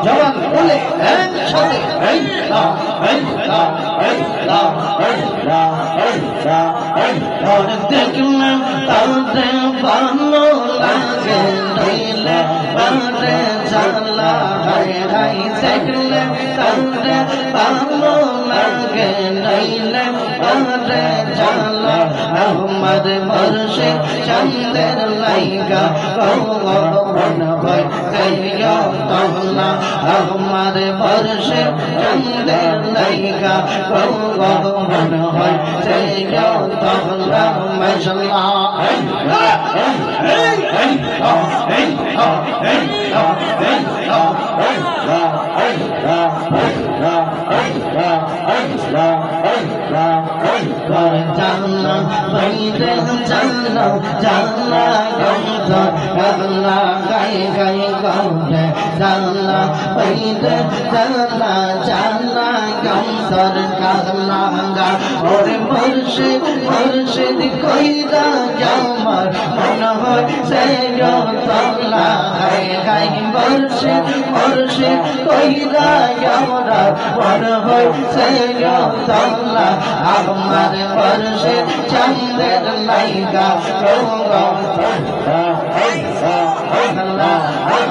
জবান বলে একসাথে দেখলে তাদের ভালো লাগে নইলে বারে জ্বালা হায় হায় দেখলে তাদের ভালো লাগে নইলে বারে জ্বালা আমার বর্ষে চন্দ্রের লাইগা মন হয় তাইও তহলা আমার বর্ষে চন্দ্রের লাইগা মন হয় তাইও তহলা মাশাআল্লাহ জানলা বাইরে জানলা জানলা গন্ধ জানলা গায়ে গায়ে গন্ধ জানলা বাইরে জানলা জানলা গন্ধর কালা গা ওরে মুর্শিদ মুর্শিদ কইরা আমার মন হয় সেও তলা গায়ে গায়ে মুর্শিদ মুর্শিদ কইরা আমার মন হয় সেও তলা আমার বর্ষে চন্দ্রের লাইগা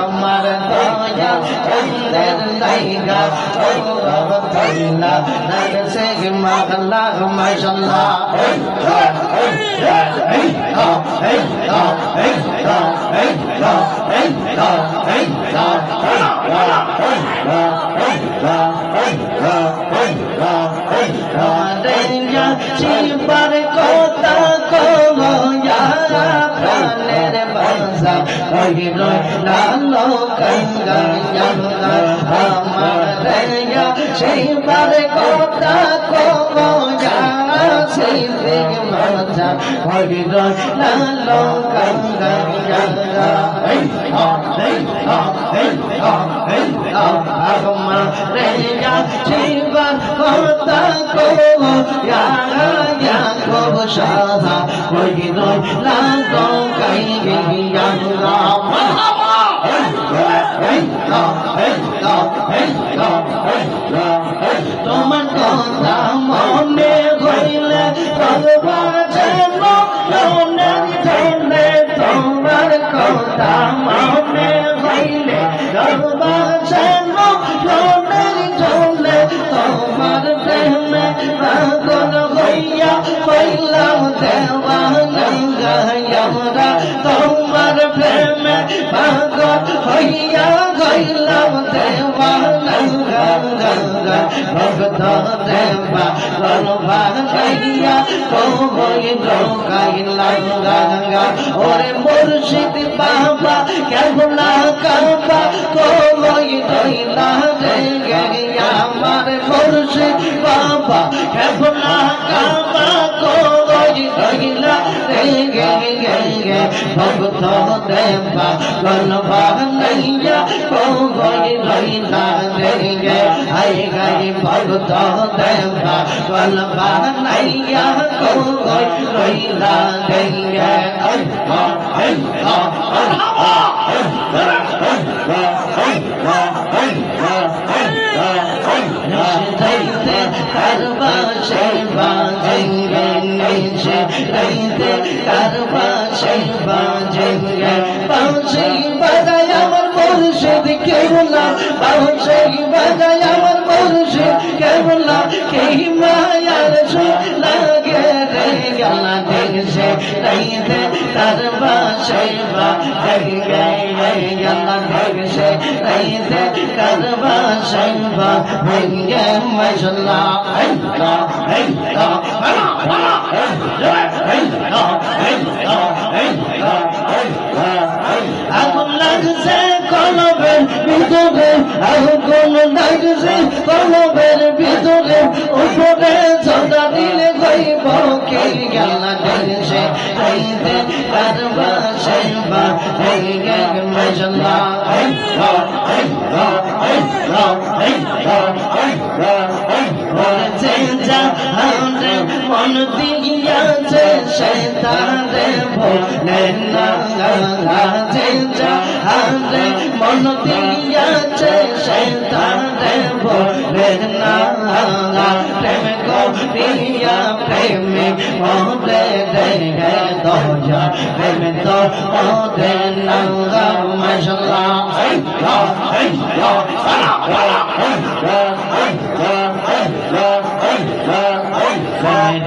আমার দয়া চন্দ্রের লাইগা সে মাগলা মাশাআল্লাহ চিবার কথা কময়া প্রাণের বাসা কহিল লালো গঙ্গা আমার চিবার কথা কময়া সেই বাসা কহিল লালো গঙ্গা চিবার কথা কময়া খুব সাধা কহিল লালো গঙ্গা তোমার কথা মনে হইলে ভগবান যেন মনের জন্যে তোমার কথা মনে হইলে ভগবান যেন মনের জন্যে তোমার প্রেমে পাগল হইয়া হইলাম দেওয়ানা আমরা তোমার প্রেমে পাগল হইয়া হইলাম দেওয়ানা ভক্ত দেবা গলভা গাইয়া কই গাইলাম গঙ্গা ওরে মুর্শিদ বাবা কেবলা কাবা কই দইলা রে আমার মুর্শিদ বাবা কেবলা কাবা কই দইলা রে ভক্ত দেবা গলভা গাইয়া কই দইলা রে আই গাই ভক্ত দেবা গলভা গাইয়া কই দইলা রে রাইতে কারবাসে বাজেঙ্গে নিশে রাইতে কারবাসে বাজেঙ্গে বাঁশি বাজায় আমার মুর্শিদ কেবলা বাঁশি বাজায় আমার মুর্শিদ কেবলা কে মায়ার সু লাগে রে গলা দেশে রাইতে কারবাসে বাজেঙ্গে গলা দেশে রাইতে কারবাসে বাজেঙ্গে মাশাআল্লাহ আগুন লাগছে কলবের ভিতরে আগুন লাগছে কলবের ভিতরে উপরে চন্দা দিলে গইব কি গেল দেশে রাইতে কারবাসে বাজেঙ্গে মাশাআল্লাহ মন দিয়াছে শয়তানে ভোলে না জাহারে মন দিয়াছে শয়তানে ভোলে না প্রেম করিয়া প্রেমে মোরে দেহে দয়া প্রেম তো মোরে না মাশাআল্লাহ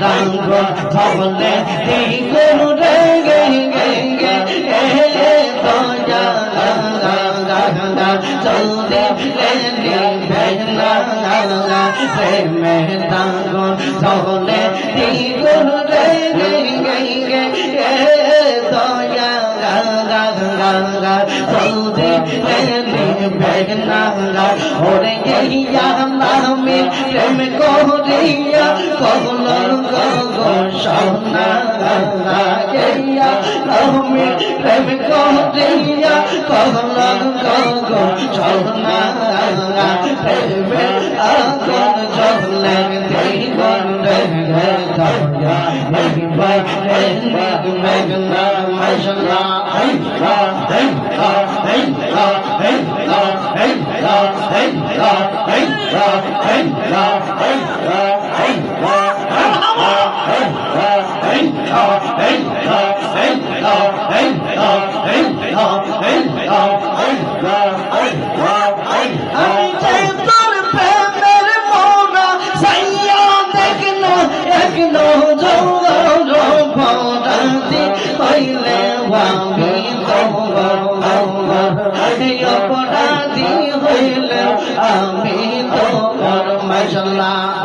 রঙ্গ ধবলে দিগুন রে গে গে গে হে দয়া গঙ্গা গঙ্গা জলদি লে নি বেনা গঙ্গা প্রেমে দাগুন ধবলে দিগুন রে গে গে গে হে দয়া গঙ্গা গঙ্গা জলদি লে নি বেনা গঙ্গা ওরে গিয়া নামে প্রেম করিয়া কবলর গো সোনা গিয়া নামে প্রেম করিয়া কবলর গো সোনা প্রেমে আগুন জ্বলে দিগন রে দয়া নিবাই মেঘনা মাশাআল্লাহ আমি চাই তোর প্রেমের মোনা সাইয়া দেখনো একনো জৌর ভরাতি হইলে আমি অপরাধী হইলে আমি তোর মাশাআল্লাহ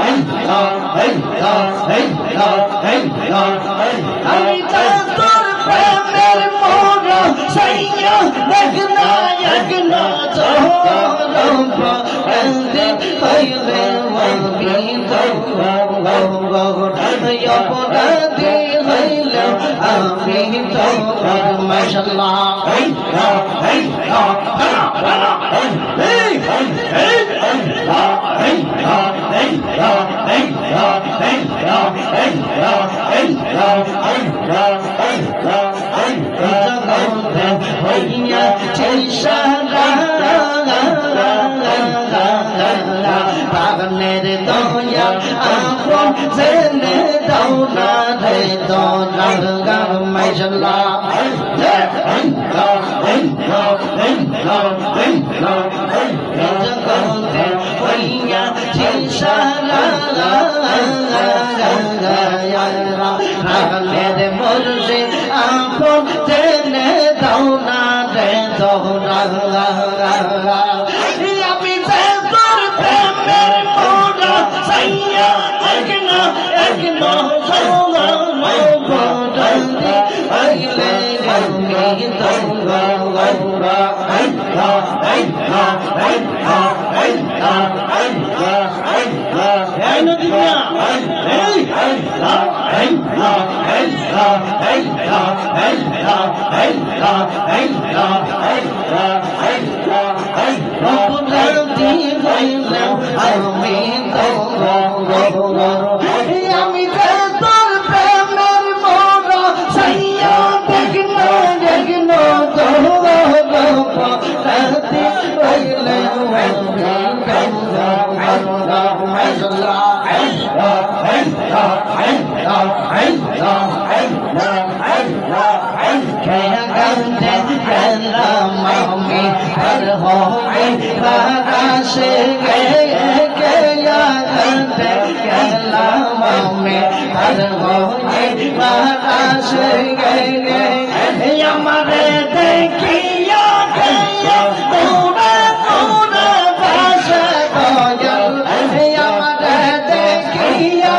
আমি চাই তোর প্রেমের মোনা সাইয়া দেখনো একনো জৌর ভরাতি হইলে আমি অপরাধী হইলে আমি তোর মাশাআল্লাহ হইয়া চেষ্টা পাগলের দয়া আপন জেনে দাও না রে দোলা মাশাআল্লাহ হইয়া চেষ্টা পাগলের মরছে আপন জেনে দাও না রে দোলা আমি তোর প্রেমের মোনা সাইয়া একনা একনা সোনা ভরাতি হইলে আমি তোর আমি তোর প্রেমের মোনা সাইয়া দেখনো দেখনো তোর রাতি হইলে আমারে দেখিয়া তোরা তোরা ভাষা দয়াল আমারে দেখিয়া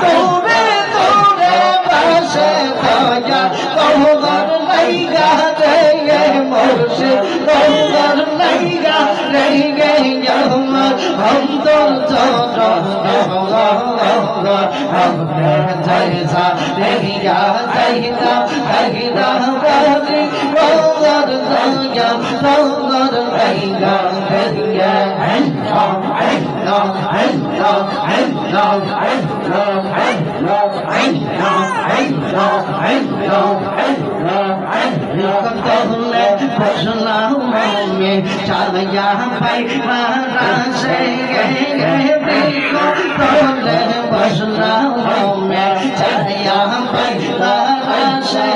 তোরে তোরে ভাষা দয়াল তোর লাইগা রে মোরশে তোর লাইগা রে আমার অন্তর हमने जैसा देखा जैसा देखा बाजी रोज़र जाया रोज़र जाया देखिए चालिया भाई मारा से बसना में चालिया भाई मारा से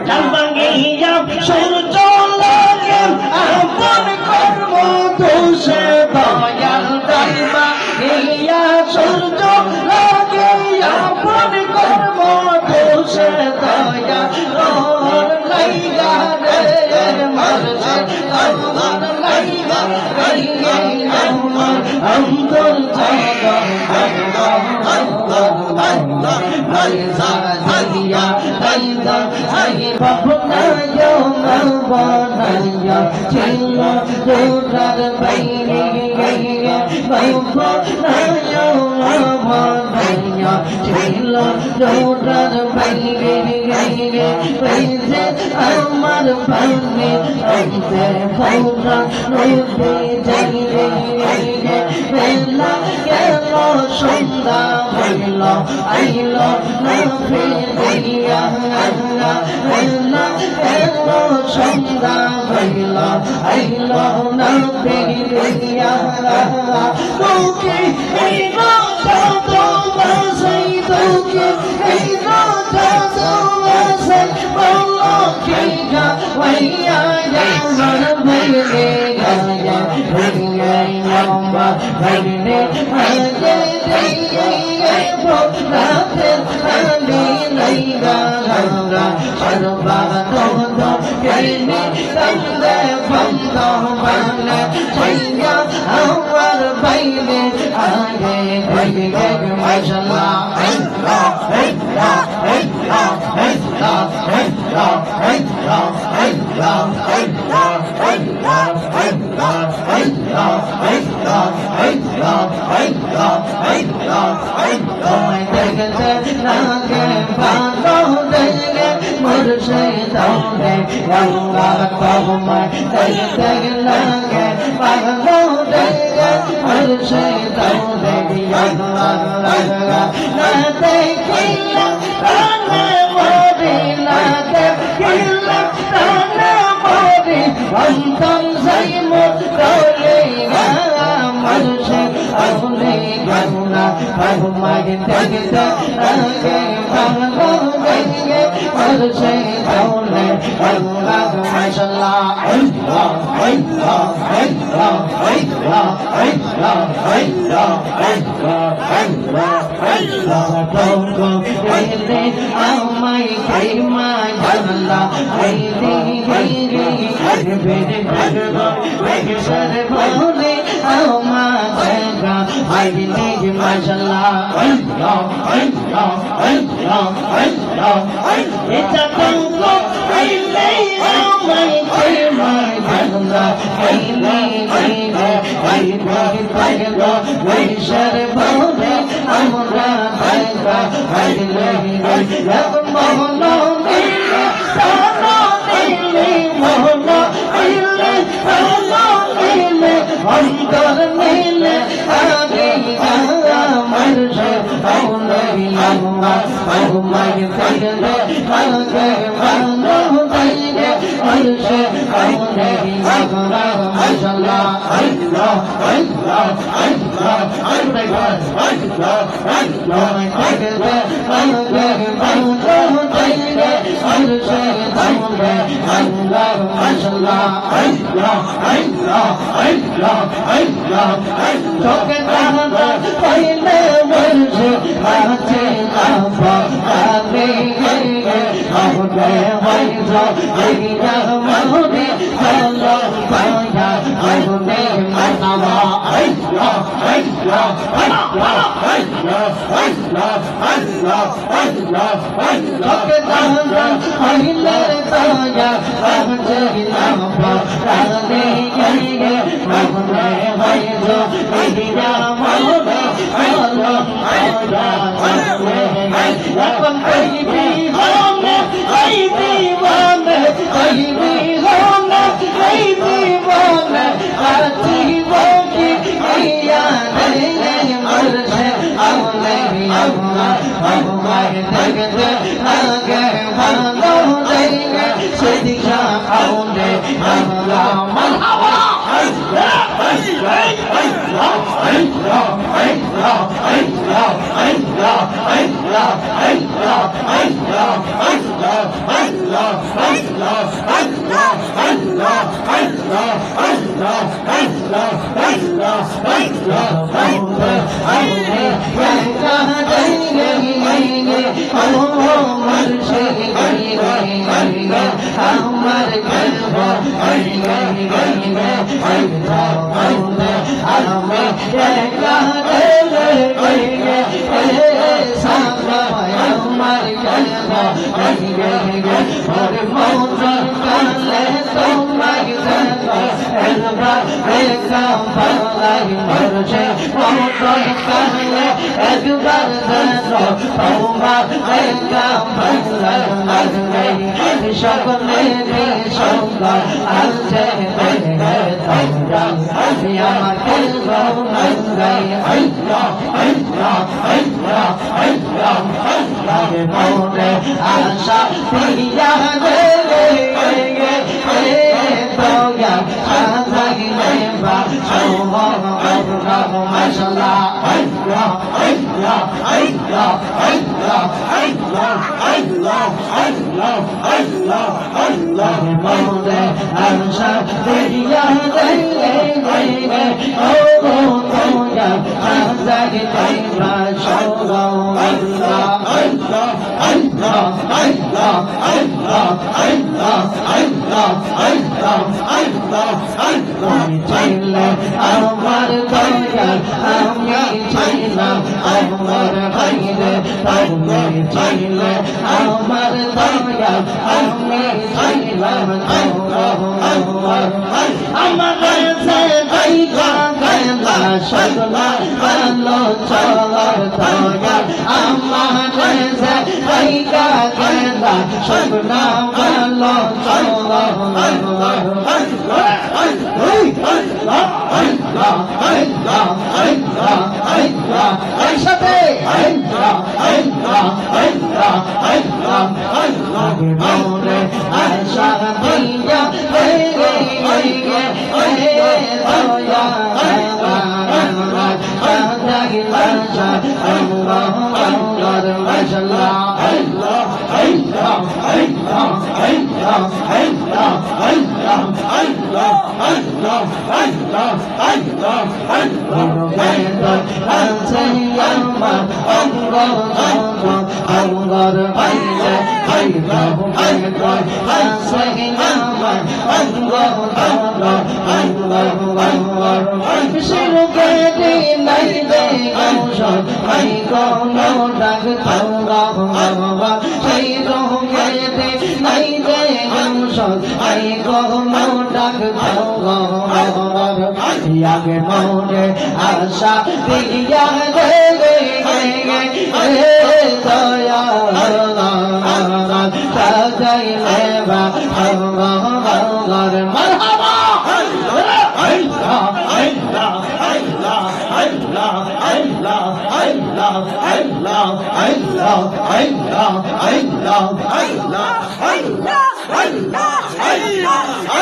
चंबंगिया सूरज लगे अपन कर्म तुझे दयाल दैवा हिया सूरज लगे अपन कर्म तुझे दया और लैया रे मरसे और लैया हम तो Oh, my God. Allah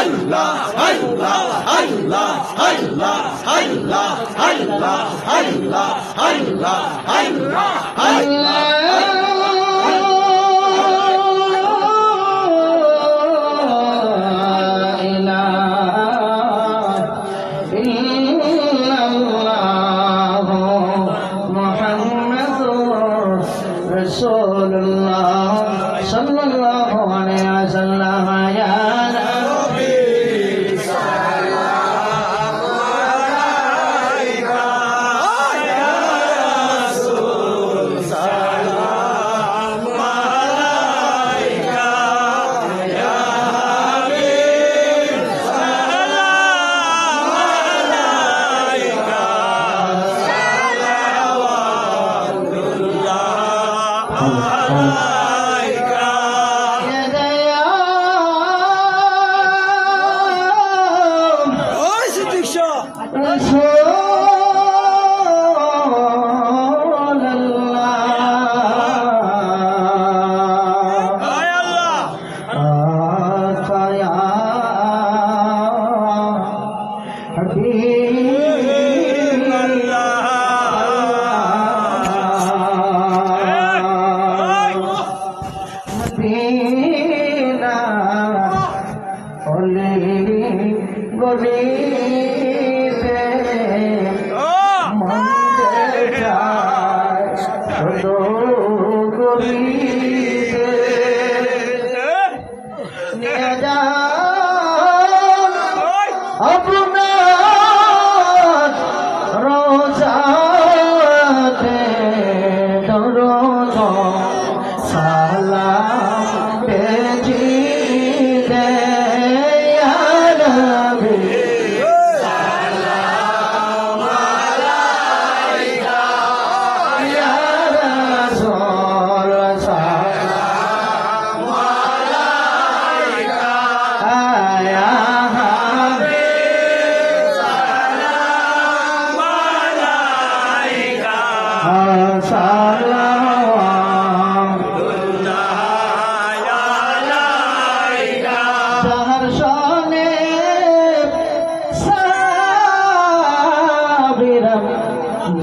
Allah Allah Allah Allah Allah Allah Allah Allah Allah Rasulullah sallallahu alaihi wasallam ya Nabi salam alaika ya Rasul salam alaika ya Habib salam alaika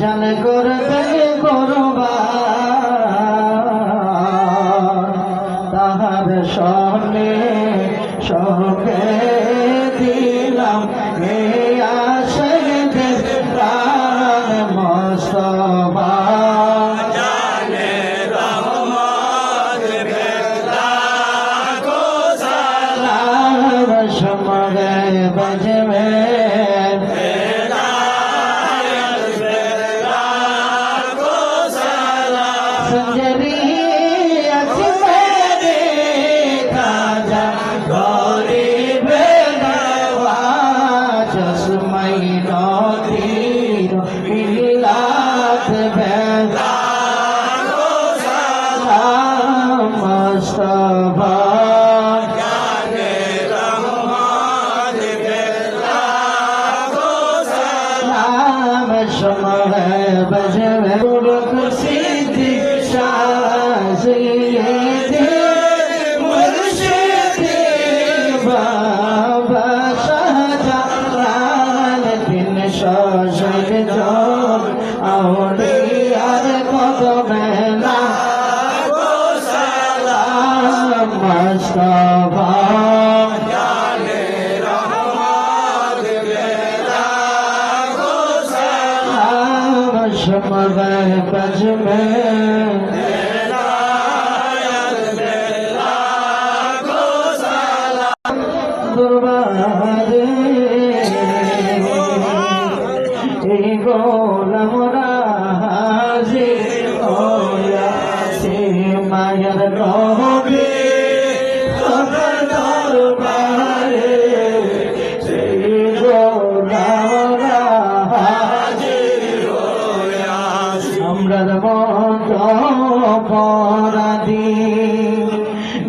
জান করতে করবার তাহার সনে সবে দিলাম এই আশে প্রাণ মুস্তাফা জানে রহমত বেলা কো সালাম সমরে বজবে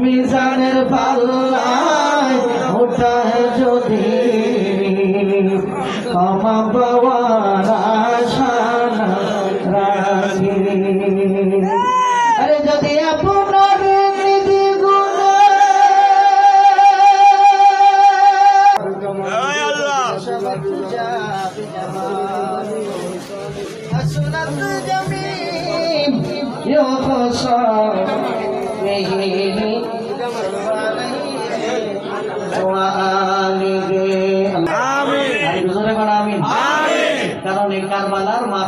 মিজানের পাল্লায় ওঠায় যদি ক্ষমা পাওয়ার আশা রাখি আরে যদি আপনার নীতি গুণ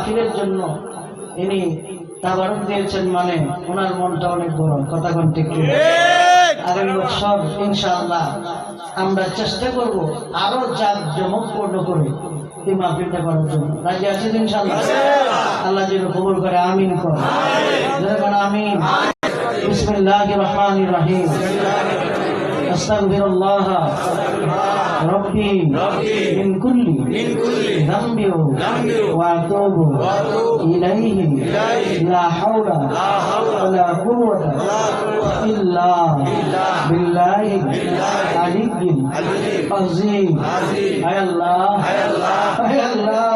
মাহফিলের জন্য ইনি তাবারুক দিয়েছেন, মানে ওনার মনটা অনেক বড়। কথা কোন ঠিক কি? আগামী বছর ইনশাআল্লাহ আমরা চেষ্টা করব আরো জাঁকজমকপূর্ণ করে এই মাহফিলটা করার জন্য। রাজি আছেন ইনশাআল্লাহ? আল্লাহ যেন কবুল করে, আমিন করে। আমিন। বিসমিল্লাহির রহমানির রহিম। আস্তাগফিরুল্লাহ রব্বি মিন কুল্লি যামবি ওয়া আতুবু ইলাইহি লা হাওলা ওয়ালা কুওয়াতা ইল্লা বিল্লাহিল আলিয়্যিল আযীম। আয় আল্লাহ, আয় আল্লাহ,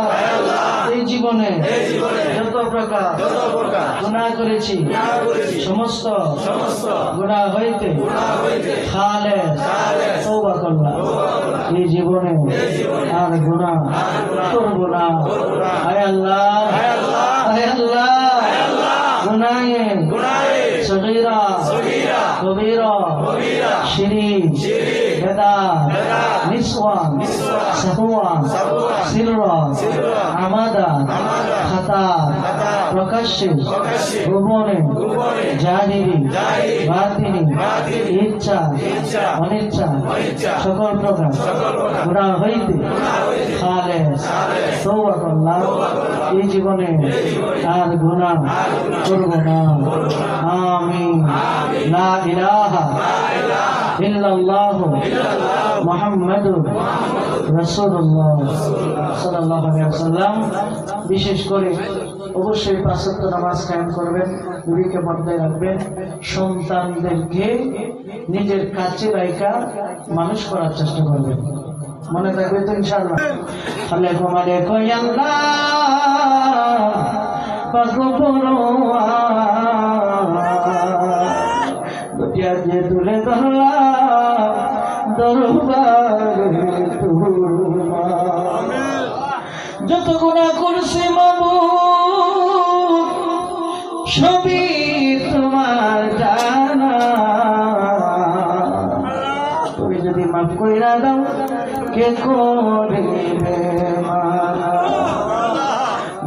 এই জীবনে যত প্রকার গুনাহ করেছি সমস্ত গুনাহ হইতে খালেস তওবা করলাম। এই জীবনে আর গুনাহ করব না। আয় আল্লাহ, আয় আল্লাহ, গুনাহে সগীরা কবীরা শিরিক বেদাত নিসওয়ান সাহওয়ান সিররা আমাদা খাতা প্রকাশ্যে গোপনে জাহিরি বাতিনি ইচ্ছা অনিচ্ছা সকল প্রকার গুনাহ হইতে খালেস তওবা করলাম। এই জীবনে আর গুনাহ করব না। আমিন। লা ইলাহা ইল্লাল্লাহু মুহাম্মাদুর রাসূলুল্লাহ সাল্লাল্লাহু আলাইহি ওয়াসাল্লাম। বিশেষ করে অবশ্যই ৫ ওয়াক্ত নামাজ কায়েম করবেন, বিবিকে পর্দায় রাখবেন, সন্তানদেরকে নিজের কাছে রাইখা মানুষ করার চেষ্টা করবেন। মনে থাকবে তো ইনশাআল্লাহ? আলাইকুম আলাইকুম আল্লাহ পাগবরোয়া দুটিয়া যে তুলে ধরা দরবারে তোমার। যত গুনাহ করছি মাবুদ সবই তোমার জানা, তুমি যদি মাফ কইরা দাও কে করিবে মানা।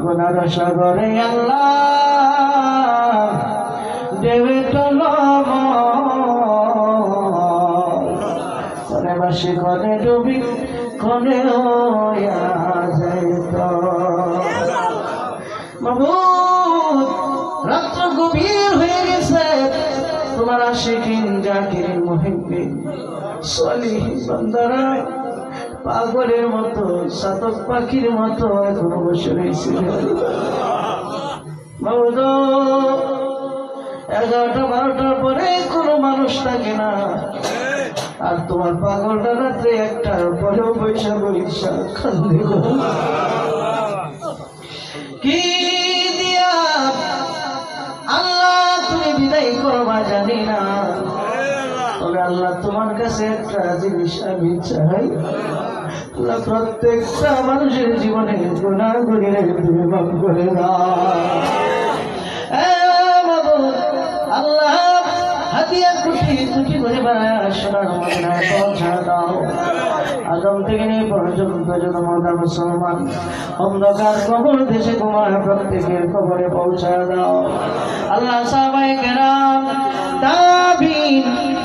গুনার সাগরে আল্লাহ দেবে তলব করে বাসি করে ডুবি করে যাইত। মাবুদ রাত্র গভীর হয়ে গেছে, তোমার আশিকিন জাকিরিন মুহিব্বিন সালিহিন বান্দারা পাগলের মতো সাতক পাখির মতো এখনো বসে রয়েছে। মাবুদ 11টা 12টার পরে কোনো মানুষ থাকে না, আর তোমার পাগলটা রাত্রে 1টার পরেও পয়সা পয়সা খান্দে। কি দিয়া আল্লাহ তুমি বিদায় করবা জানি না, তবে আল্লাহ তোমার কাছে একটা জিনিস আমি চাই, আল্লাহ প্রত্যেকটা মানুষের জীবনে গুনাহ করিলে তুমি মাফ করে দাও। আল্লাহ হাতিয়া কুটি কুটি করে বানায় সোনার মদিনায় পৌঁছা দাও। আদম থেকে নিয়ে পর্যন্ত যত মোটা মুসলমান অন্ধকার কবর দেশে ঘুমায় প্রত্যেকের কবরে পৌঁছা দাও। আল্লাহ সাহাবায়ে কেরাম তাবিন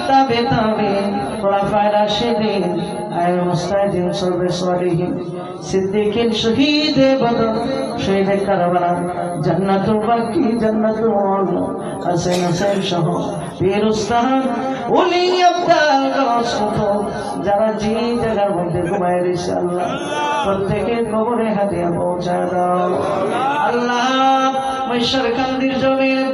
তাবে তাবিন খুলাফায়ে রাশিদিন আয়ে মুস্তাহিদিন সরবে সালিহিন সিদ্দিকিন শহীদে বদর শহীদে কারবালা জান্নাতুল বাকি জান্নাতুল মাওলা হাসান হোসেন সহ পীর উস্তাদ ওলি আব্দাল গাউস কুতুব যারা যে জায়গার মধ্যে ঘুমায় রয়েছে আল্লাহ প্রত্যেকের কবরে হাতিয়া পৌঁছা দাও। আল্লাহ মহেশ্বরকান্দির জমিনে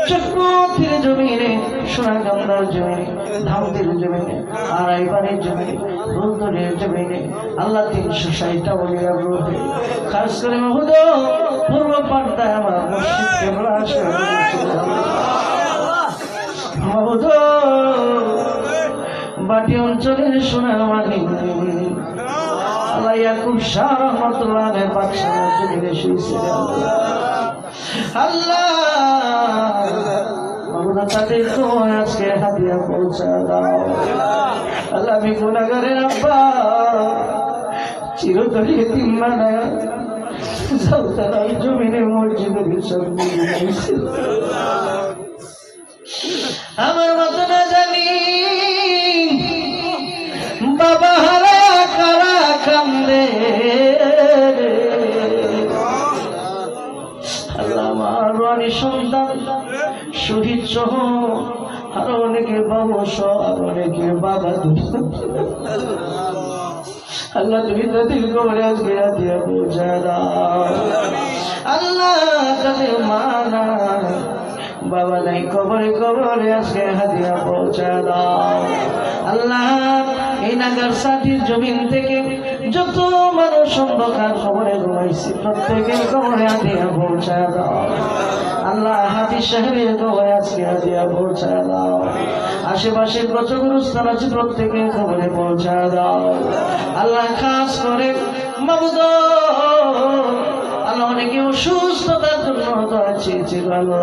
চক্রবর্তীর জমিনে সোনাগান্ধার জমিনে ধামতির জমিনে আড়াইবাড়ির জমিনে রুদ্রের জমিনে আল্লাহ 360টা ওলিয়ার রূপে খাস করে মাহমুদ পূর্ব পাড়ায় আমার মসজিদ কেবলা আসে মাহমুদ বাটি অঞ্চলের সোনার মালিক আল্লাহ ইয়াকুব শাহ রহমাতুল্লাহের বাদশাহের জমিনে শুয়েছিলেন আল্লাহ মাহমুদ তাদের তো আজকে হাতিয়া পৌঁছা দাও। আল্লাহ আমি গুনাহগারের আব্বা চিরতরে তিন বানায় সালতানার জমিনে মসজিদের হিসাব নিয়েছে। আমার মতো না জানি বাবা হারা কারা কান্দে, আল্লাহ আমার অনেক সন্তান শহীদ সহ আরো অনেকে বাবা সহ আরো অনেকে বাবা আল্লাহ তুমি তাদের কবরে আজকে দিয়া পৌঁছা দাও। আল্লাহ তাদের মা নাই বাবা নাই কবরে কবরে আজকে হাদিয়া পৌঁছা দাও। আল্লাহ এই নাগার সাথীর জমিন থেকে যত মানুষ অন্ধকার খবরে ঘুমাইছি প্রত্যেকের কবরে হাদিয়া পৌঁছা দাও। আল্লাহ হাদিস শহরের কবরে আজকে হাদিয়া পৌঁছা দাও। আশেপাশের কত গুরুস্থান আছে প্রত্যেকের কবরে পৌঁছা দাও। আল্লাহ খাস করে মাবুদ আল্লাহ অনেকে অসুস্থতার জন্য দোয়া চেয়েছিল আল্লাহ